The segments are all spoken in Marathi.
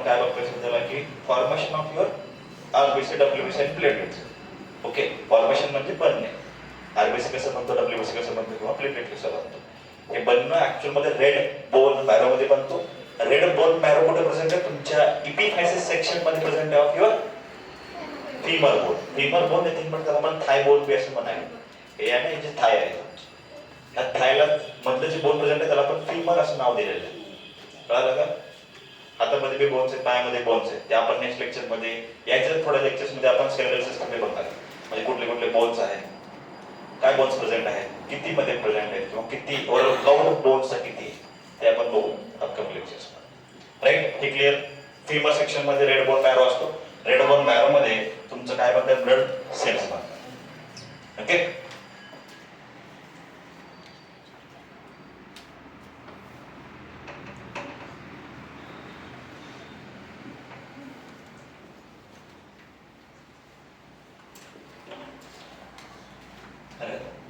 आपण काय बघतोय सध्याला की formation of your RBC, WBC आणि प्लेटलेट्स. ओके, फॉर्मेशन म्हणजे बनणे. आरबीसी कसं बनतो, डब्ल्यूबीसी कसं बनतो किंवा प्लेटलेट कसं बनतो. हे बनणं ऍक्च्युअल मध्ये रेड बोन मॅरो मध्ये बनतो. रेड बोन मॅरो कुठे प्रेझेंट आहे? तुमच्या इपिफायसिस सेक्शन मध्ये प्रेझेंट आहे of your femur bone. Femur bone येथे पण त्याला आपण थाय बोन बी असं म्हणायचं. हे आहे ना, जे थाय आहे, त्या थायला मधलं जे बोन प्रेझेंट आहे त्याला आपण फीमर असं नाव दिलेलं आहे. कळालं का? हातामध्ये बी बोन्स आहेत, पायामध्ये बोन्स आहेत. ते आपण नेक्स्ट लेक्चर मध्ये याच्या थोड्या लेक्चर्स मध्ये आपण स्केलेटल सिस्टम बघणार. म्हणजे कुठले कुठले बोन्स आहेत, काय बोन्स प्रेझेंट आहेत, किती मध्ये प्रेझेंट आहेत किंवा किती ओव्हरऑल काउंट बोन्सचा किती ते आपण बघू अपकमिंग लेक्चर्स मध्ये. राईट, हे क्लिअर. फीमर सेक्शन मध्ये रेड बोन मॅरो असतो. रेड बोन मॅरो मध्ये तुमचं काय बनतं? ब्लड सेल्स बनतात. ओके,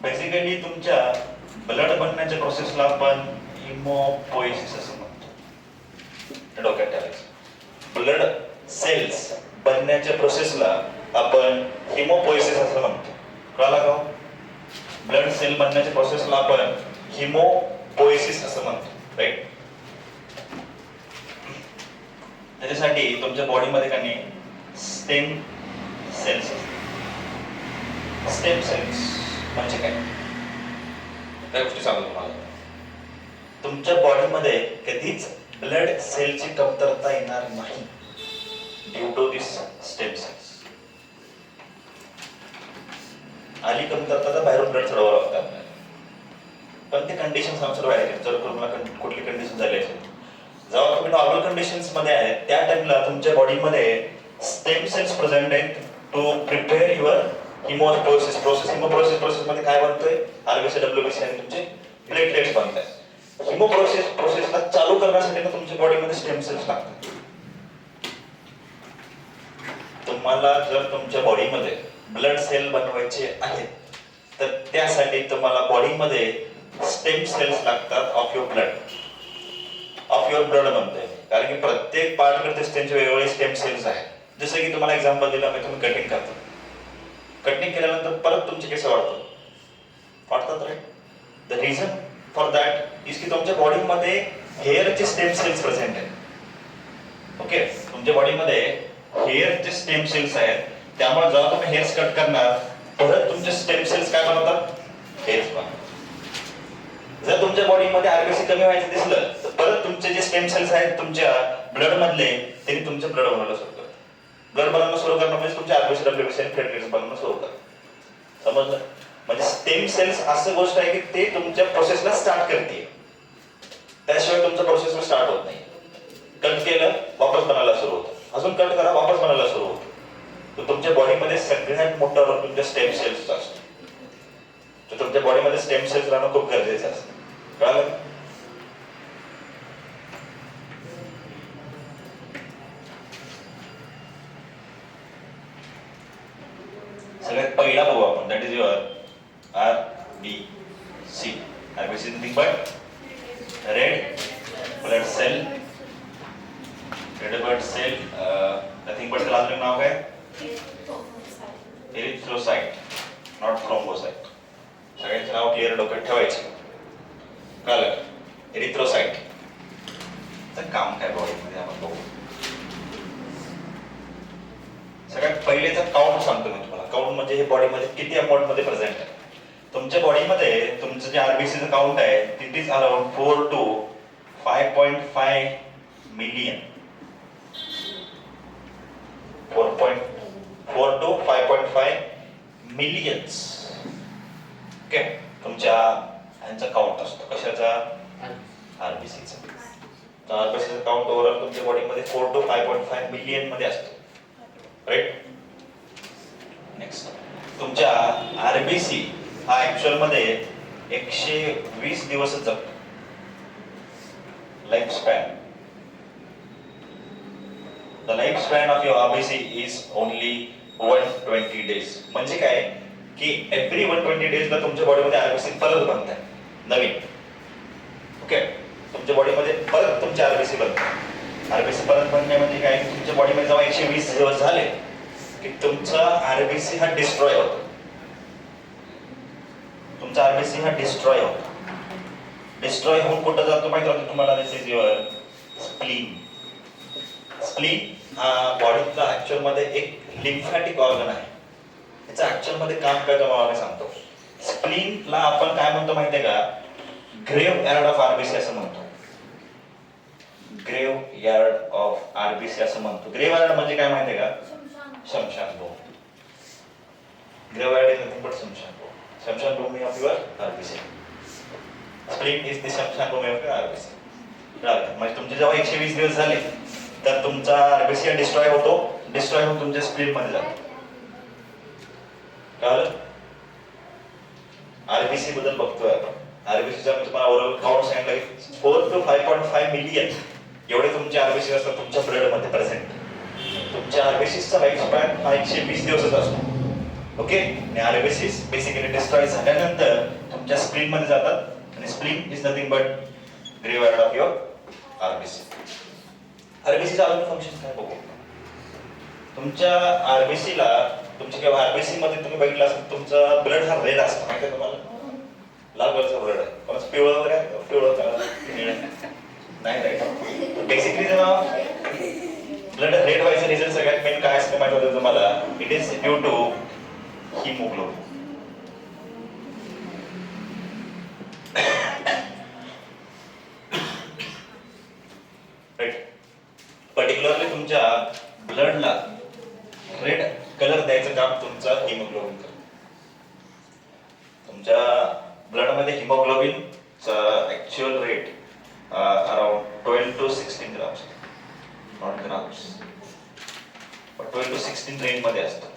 बेसिकली तुमच्या ब्लड बनण्याच्या प्रोसेसला आपण हिमोपोएसिस असं म्हणतो. डोक्यात ठेवायचं. ब्लड सेल्स बनण्याच्या प्रोसेसला आपण हिमोपोएसिस असं म्हणतो. कळाला का? ब्लड सेल बनण्याच्या प्रोसेसला आपण हिमोपोएसिस असं म्हणतो. राईट, त्याच्यासाठी तुमच्या बॉडीमध्ये का नाही स्टेम सेल्स. स्टेम सेल्स म्हणजे काय? त्या गोष्टी सांगतो तुम्हाला. तुमच्या बॉडीमध्ये कधीच ब्लड सेलची कमतरता येणार नाही due to this stem cells. आली कमतरता तर बाहेरून ब्लड चढवावं लागतं आपल्याला, पण ते कंडिशन्स आन्सर व्हायला. जर तुम्हाला कुठली कंडिशन झाली असेल, जेव्हा तुम्ही नॉर्मल कंडिशन्स मध्ये आहे त्या टाइमला तुमच्या बॉडीमध्ये स्टेम सेल्स प्रेझेंट आहेत to prepare your haemopoiesis process. Haemopoiesis process मध्ये काय बनतोय? आरबीसी, डब्ल्यूबीसी आणि तुमचे प्लेटलेट्स बनतात. हिमोपोएसिस प्रोसेसला चालू करण्यासाठी ना तुमच्या बॉडीमध्ये स्टेम सेल्स लागतात. तुम्हाला जर तुमच्या बॉडीमध्ये ब्लड सेल बनवायचे आहेत तर त्यासाठी तुम्हाला बॉडीमध्ये स्टेम सेल्स लागतात of your blood. Of your blood म्हणतोय कारण की प्रत्येक पार्टकडे त्यांचे वेगवेगळे स्टेम सेल्स आहेत. जसं की तुम्हाला एक्झाम्पल दिलं, मी तुम्ही कटिंग करता, कटिंग केल्यानंतर परत तुमचे केस वाढतात. Right, the reason for that is की तुमच्या बॉडीमध्ये हेअरचे स्टेम सेल्स प्रेझेंट आहेत. ओके, तुमच्या बॉडीमध्ये हेअरचे स्टेम सेल्स आहेत. त्यामुळे जेव्हा तुम्ही हेअर्स कट करणार परत तुमचे स्टेम सेल्स काय बनवतात? हेअर्स बनवतात. जर तुमच्या बॉडीमध्ये आरबीसी कमी व्हायचं दिसलं तर परत तुमचे जे स्टेम सेल्स आहेत तुमच्या ब्लड मधले त्यांनी तुमचे ब्लड बनवायला सुरू करतात. ब्लड बनवणं सुरू करणं म्हणजे तुमच्या आरबीसी, डब्ल्यूबीसी आणि प्लेटलेट्स बनवणं सुरू करतात. समजलं? म्हणजे स्टेम सेल्स असं गोष्ट आहे की ते तुमच्या प्रोसेसला स्टार्ट करते, त्याशिवाय तुमच्या प्रोसेसला स्टार्ट होत नाही. कट केलं वापस बनायला सुरू होतं, अजून कट करा वापस बनायला सुरू होतं. तर तुमच्या बॉडीमध्ये सगळ्यात मोठा रोल तुमच्या स्टेम सेल्सचा असतो. तर तुमच्या बॉडीमध्ये स्टेम सेल्स राहणं खूप गरजेचं असतं. कळालं? सगळ्यात पहिला बघू आपण, that is your RBC. RBC nothing but red blood cell. Red blood cell nothing but त्याला नाव काय? Erythrocyte, not thrombocyte. सगळ्यांचे नाव क्लिअर डोक्यात ठेवायचे. कळलं? एरिथ्रोसाइट चं काम काय बॉडीमध्ये आपण बघू. सगळ्यात पहिलेचा काउंट सांगतो मी तुम्हाला. काउंट म्हणजे हे बॉडीमध्ये किती अमाऊंट मध्ये प्रेझेंट आहे. तुमच्या बॉडीमध्ये तुमचं जे आरबीसीचं काउंट आहे it is around 4 to 5.5 million. 4 to 5.5 millions. Okay, तुमच्या ह्यांचा काउंट असतो. कशाचा? आरबीसीचा. तर आरबीसीचा काउंट ओव्हरऑल तुमच्या बॉडीमध्ये 4 to 5.5 मिलियन मध्ये असतो. राईट, नेक्स्ट तुमच्या आरबीसी हा ऍक्च्युअल मध्ये 120 दिवस जगतो. Life span. The life span of your RBC is only 120 days. म्हणजे काय की एव्हरी 120 days ला तुमच्या बॉडीमध्ये आरबीसी परत बनतात नवीन. ओके, तुमच्या बॉडीमध्ये परत तुमचे आरबीसी बनतात. आरबीसी परत बनणे म्हणजे काय, तुमच्या बॉडीमध्ये जेव्हा 120 दिवस झाले की तुमचा आरबीसी हा डिस्ट्रॉय होतो. तुमचा आरबीसी हा डिस्ट्रॉय होतो. डिस्ट्रॉय होऊन कुठं जातो माहिती होतं तुम्हाला? दिस इज युअर स्प्लीन. स्प्लीन हा बॉडीतला ऍक्च्युअल मध्ये एक लिम्फॅटिक ऑर्गन आहे. त्याचं ऍक्च्युअल मध्ये काम काय तुम्हाला मी सांगतो. स्प्लीनला आपण काय म्हणतो माहितीये का? ग्रेव यार्ड ऑफ आरबीसी असं म्हणतो. ग्रेव यार्ड ऑफ आरबीसी असं म्हणतो. ग्रेव यार्ड म्हणजे काय माहितीये का? शमशानभूमी. Graveyard is nothing but शमशानभूमी. शमशानभूमी of your RBC. Spleen is the शमशानभूमी ऑफ युअर आरबीसी. म्हणजे तुमचे जेव्हा 120 दिवस झाले तर तुमचा आरबीसी डिस्ट्रॉय होतो. डिस्ट्रॉय होऊन तुमच्या स्प्लीन मध्ये जातो. कळलं? आरबीसी बद्दल बघतोय आपण. आरबीसीचा मी तुम्हाला ओव्हरऑल काउंट सांगितलं की 4 to 5.5 मिलियन एवढे तुमचे आरबीसी असतात तुमच्या ब्लड मध्ये प्रेझेंट. तुमच्या आरबीसीचा लाईफ स्पॅन हा 120 दिवसाचा असतो. ओके. आणि आरबीसीस बेसिकली डिस्ट्रॉय झाल्यानंतर तुमच्या स्प्लीन मध्ये जातात आणि स्प्लीन इज नथिंग बट ग्रेव यार्ड ऑफ युअर आरबीसी. आरबीसीचा अजून फंक्शन काय बघू. तुमच्या आरबीसीला तुमच्या किंवा आरबीसी मध्ये तुम्ही बघितलं असेल तुमचा ब्लड हा रेड असतो. माहिती आहे तुम्हाला? लाल कलरचा ब्लड आहे. कोणाचं पिवळं वगैरे आहे? पिवळं कलर नाही राईट. बेसिकली जेव्हा ब्लड रेड व्हायचं रिझन सगळ्यात मेन काय असतं माहिती होतं तुम्हाला? It is due to haemoglobin. Particularly तुमच्या ब्लडला रेड कलर द्यायचं काम तुमचं हिमोग्लोबिन करतं. तुमच्या ब्लडमध्ये हिमोग्लोबिनचा actual rate around 12 to 16 grams, not grams, पण 12 to 16 रेंज मध्ये असतं.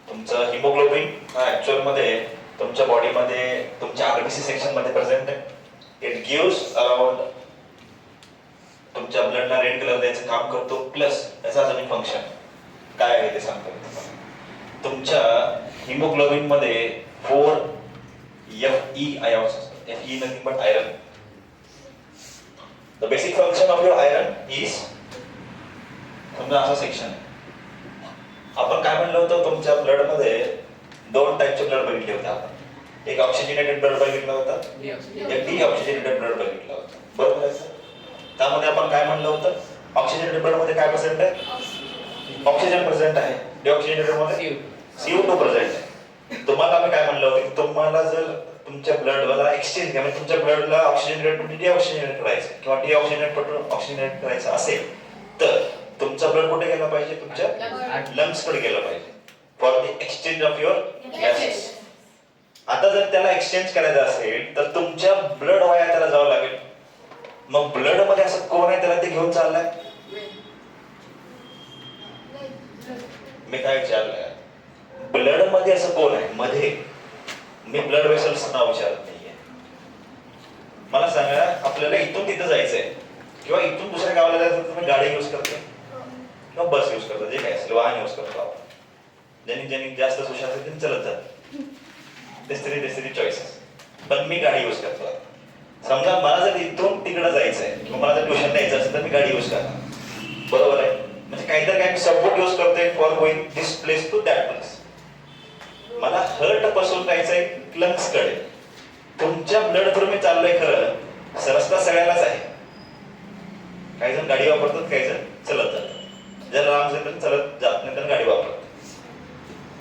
तुमचं हिमोग्लोबिन हा ऍक्च्युअल मध्ये तुमच्या बॉडीमध्ये तुमच्या आरबीसी सेक्शन मध्ये प्रेझेंट आहे. इट गिव्स अराउंड तुमच्या ब्लडला रेड कलर द्यायचं काम करतो. प्लस याचा अजून फंक्शन काय आहे ते सांगतो मी तुम्हाला. तुमच्या हिमोग्लोबिन मध्ये 4 Fe ions असतात. Fe nothing but iron. The basic function of your iron is समजा असं सेक्शन आहे. आपण काय म्हणलं होतं तुमच्या ब्लड मध्ये 2 टाईपचे ब्लड बघितले होते आपण. एक ऑक्सिजनेटेड ब्लड बघितलं होतं, एक डिऑक्सिजनेटेड ब्लड बघितलं होतं. बरोबर आहे सर? त्यामध्ये आपण काय म्हणलं होतं? ऑक्सिजनेटेड ब्लड मध्ये काय प्रेझेंट आहे? ऑक्सिजन प्रेझेंट आहे. डिऑक्सिजनेटेड मध्ये CO2 प्रेझेंट आहे. तुम्हाला आम्ही काय म्हणलं होतं की तुम्हाला जर तुमच्या ब्लडला एक्सचेंज म्हणजे तुमच्या ब्लडला ऑक्सिजनेटेड डिऑक्सिजनेटेड करायचं किंवा डिऑक्सिजनेटेड ऑक्सिजनेटेड करायचं असेल तर तुमचा ब्लड कुठे गेला पाहिजे? तुमच्या लंग्स कडे गेला पाहिजे for the exchange of your gases. आता जर त्याला एक्सचेंज करायचं असेल तर तुमच्या ब्लड वाया त्याला जावं लागेल. मग ब्लड मध्ये असं कोण आहे त्याला ते घेऊन चाललाय? मी काय विचारलंय? ब्लड मध्ये असं कोण आहे मध्ये? मी ब्लड वेसल्स नाव विचारत नाहीये. मला सांगा, आपल्याला इथून तिथं जायचंय किंवा इथून दुसऱ्या गावाला जायचं, तुम्ही गाडी युज करते किंवा बस युज करता, जे काय असेल वाहन युज करतो आपण. ज्यांनी जास्त सुशांत असेल त्यांनी चालत जात. तिसरी चॉईसेस. पण मी गाडी युज करतो. समजा मला जर इथून तिकडे जायचंय किंवा मला जर ट्युशन द्यायचं असेल तर मी गाडी युज करणार. बरोबर आहे? म्हणजे काहीतरी काय मी सपोर्ट युज करतोय for going this place to that place. मला हर्ट पासून जायचंय लंग्स कडे. तुमच्या ब्लड थ्रू मी चाललोय खरं, रस्ता सगळ्यालाच आहे. काही जण गाडी वापरतात, काही जण चलत जातात. जर लांब असेल तर चलत जात नाही तर गाडी वापरतात.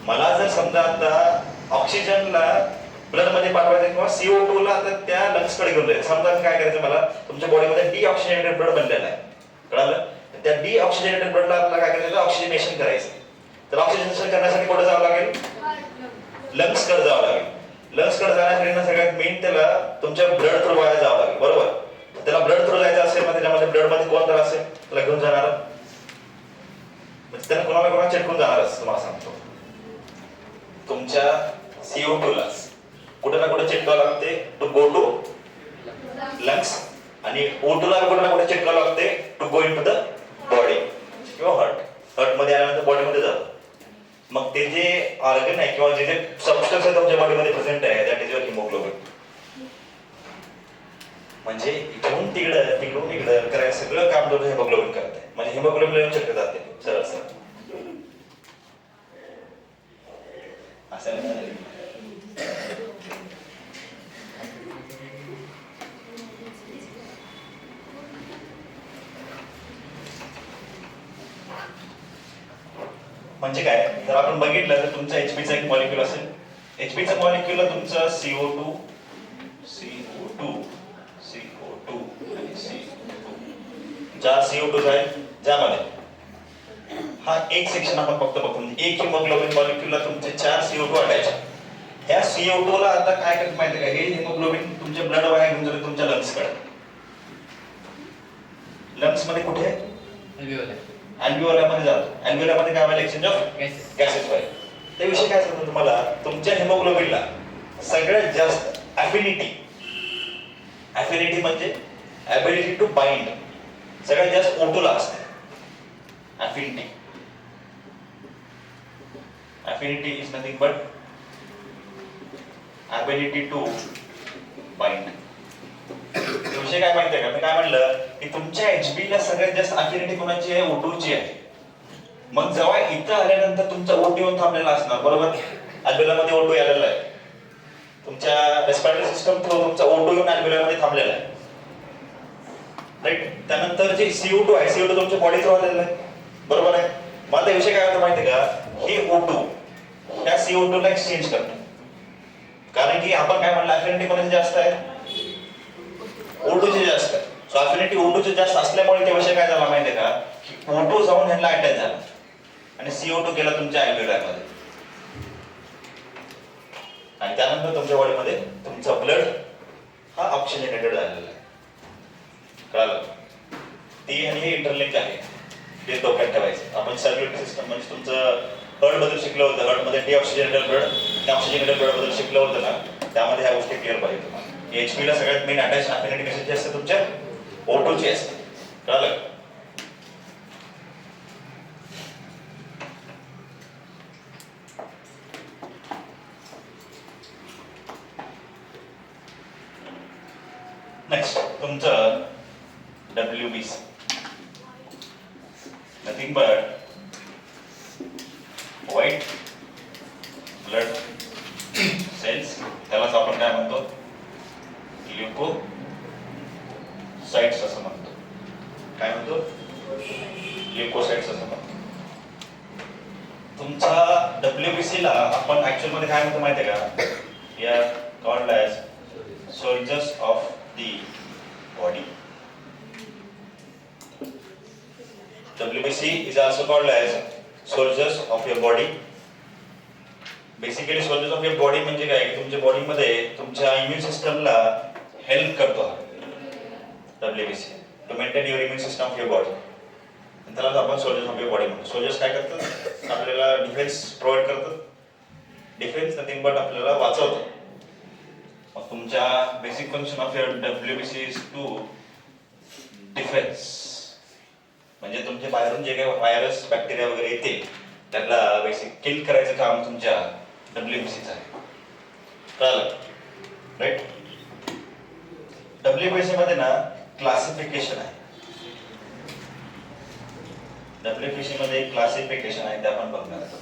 मला जर समजा आता ऑक्सिजनला ब्लड मध्ये पाठवायचं किंवा CO2 ला तर त्या लंग्स कडे घेऊन जायचं. समजा काय करायचं, मला तुमच्या बॉडीमध्ये डिऑक्सिजनेटेड ब्लड बनलेला आहे, कळालं? त्या डिऑक्सिजनेटेड ब्लडला आपल्याला काय करायचं? ऑक्सिजनेशन करायचं. तर ऑक्सिजनेशन करण्यासाठी कुठे जावं लागेल? लंग्स कडे जावं लागेल. लंग्स कडे जाण्यासाठी सगळ्यात मेन त्याला तुमच्या ब्लड थ्रू वाया जावं लागेल. बरोबर? त्याला ब्लड थ्रू जायचं असेल मग त्याच्यामध्ये ब्लड मध्ये कोण तर असेल त्याला घेऊन जाणार, म्हणजे त्याला कोणाला चिटकून जाणारच. तुम्हाला सांगतो, तुमच्या CO2 ला कुठे ना कुठे चिटकावं लागते टू गो टू लंग्स, आणि O2 ला कुठे ना कुठे चिटकावं लागते to go in to the body किंवा हार्ट. हार्ट मध्ये आल्यानंतर बॉडी मध्ये जातं. मग ते जे ऑर्गन आहे किंवा जे जे सबस्टन्स आहे तुमच्या बॉडीमध्ये प्रेझेंट आहे, दॅट इज युअर हिमोग्लोबिन. म्हणजे इकडून तिकडं करायचं सगळं काम तुमच्या हिमोग्लोबिन करत आहे, म्हणजे हिमोग्लोबिन लेवल चेक जाते सरळ सरळ असं नाही. म्हणजे काय, जर आपण बघितलं तर तुमचा एचपीचा एक मॉलिक्यूल असेल, एचपीचा मॉलिक्यूल तुमचं CO2 CO2 CO2 आणि CO2 ज्या CO2 आहे ज्यामध्ये हा एक सेक्शन आपण फक्त बघतो, म्हणजे एक हिमोग्लोबिन मॉलिक्यूलला तुमचे 4 CO2 अटॅच. ह्या CO2 ला आता काय करत माहिती का, हे हिमोग्लोबिन तुमचे ब्लड वाया घेऊन जाते तुमच्या लंग्स कडे. लंग्स मध्ये कुठे अल्व्हिओलामध्ये जातो. अल्व्हिओलामध्ये काय व्हायला, एक्सचेंज ऑफ गॅसेस व्हायला. त्या विषय काय सांगतो तुम्हाला, तुमच्या हिमोग्लोबिनला सगळ्यात जास्त अफिनिटी म्हणजे ॲबिलिटी टू बाइंड सगळ्यात जास्त O2 ला असते. Affinity is nothing but ability to bind. विषय काय माहितीये का, मी काय म्हणलं की तुमच्या एचबी ला सगळ्यात जास्त अफिनिटी कोणाची आहे, O2 ची आहे. मग जेव्हा इथं आल्यानंतर तुमचा O2 येऊन थांबलेला असणार, बरोबर. अल्व्हिओलामध्ये O2 आलेला आहे, तुमच्या रेस्पिरेटरी सिस्टम थ्रू तुमचा O2 येऊन अल्व्हिओलामध्ये थांबलेला आहे, राईट. त्यानंतर जे CO2 आहे, CO2 तुमच्या बॉडी थ्रू आलेला आहे, बरोबर आहे. मग आता विषय काय होतो माहितीये का, हे O2 त्या CO2 ला एक्सचेंज करतो, कारण की आपण काय म्हणलं अफिनिटी कोणाची जास्त आहे, O2 चे जास्त आहे. सो अफिनिटी O2 चे जास्त असल्यामुळे ते विषय काय झाला माहितीये का, की O2 जाऊन ह्यांना अटॅच झाला आणि CO2 गेला तुमच्या अल्व्हिओलामध्ये, आणि त्यानंतर तुमच्या बॉडीमध्ये तुमचा ब्लड हा ऑक्सिजनेटेड झालेला आहे. कळलं? ती आणि हे इंटरलिंक आहे, ते डोक्यात ठेवायचं. आपण सर्क्युलेटरी सिस्टम म्हणजे तुमचं हार्ट बद्दल शिकलं होतं, हार्टमध्ये डिऑक्सिजनेटेड ब्लड, ऑक्सिजनेटेड ब्लड बद्दल शिकलं होतं ना, त्यामध्ये ह्या गोष्टी क्लिअर पाहिजे तुम्हाला. एचपी ला सगळ्यात मेन अटॅच अफिनिटी कशाची असते, तुमच्या O2 ची असते. कळलं? नेक्स्ट तुमचं WBC, nothing but white blood cells, त्यालाच आपण काय म्हणतो, ल्युकोसाइट्स असं म्हणतो. काय म्हणतो, ल्युकोसाइट्स असं म्हणतो. तुमचा WBC ला आपण ऍक्च्युअल मध्ये काय म्हणतो माहितीये का, या called as soldiers of the body. WBC is also called as soldiers of your body. Basically soldiers of your body म्हणजे काय, की तुमच्या बॉडीमध्ये तुमच्या इम्युन सिस्टमला हेल्प करतो WBC, to maintain your immune system of your body. त्यालाच आपण सोल्जर्स ऑफ युअर बॉडी म्हणतो. सोल्जर्स काय करतात, आपल्याला डिफेन्स प्रोव्हाइड करतात. डिफेन्स नथिंग बट आपल्याला वाचवतात. मग तुमच्या basic function of your WBC is to defence, म्हणजे तुमचे बाहेरून जे काही व्हायरस बॅक्टेरिया वगैरे येतील त्यांना बेसिक किल करायचं काम तुमच्या WBCचं आहे. कळलं, राईट. WBC मध्ये ना क्लासिफिकेशन आहे. WBC मध्ये क्लासिफिकेशन आहे, ते आपण बघणार आहोत.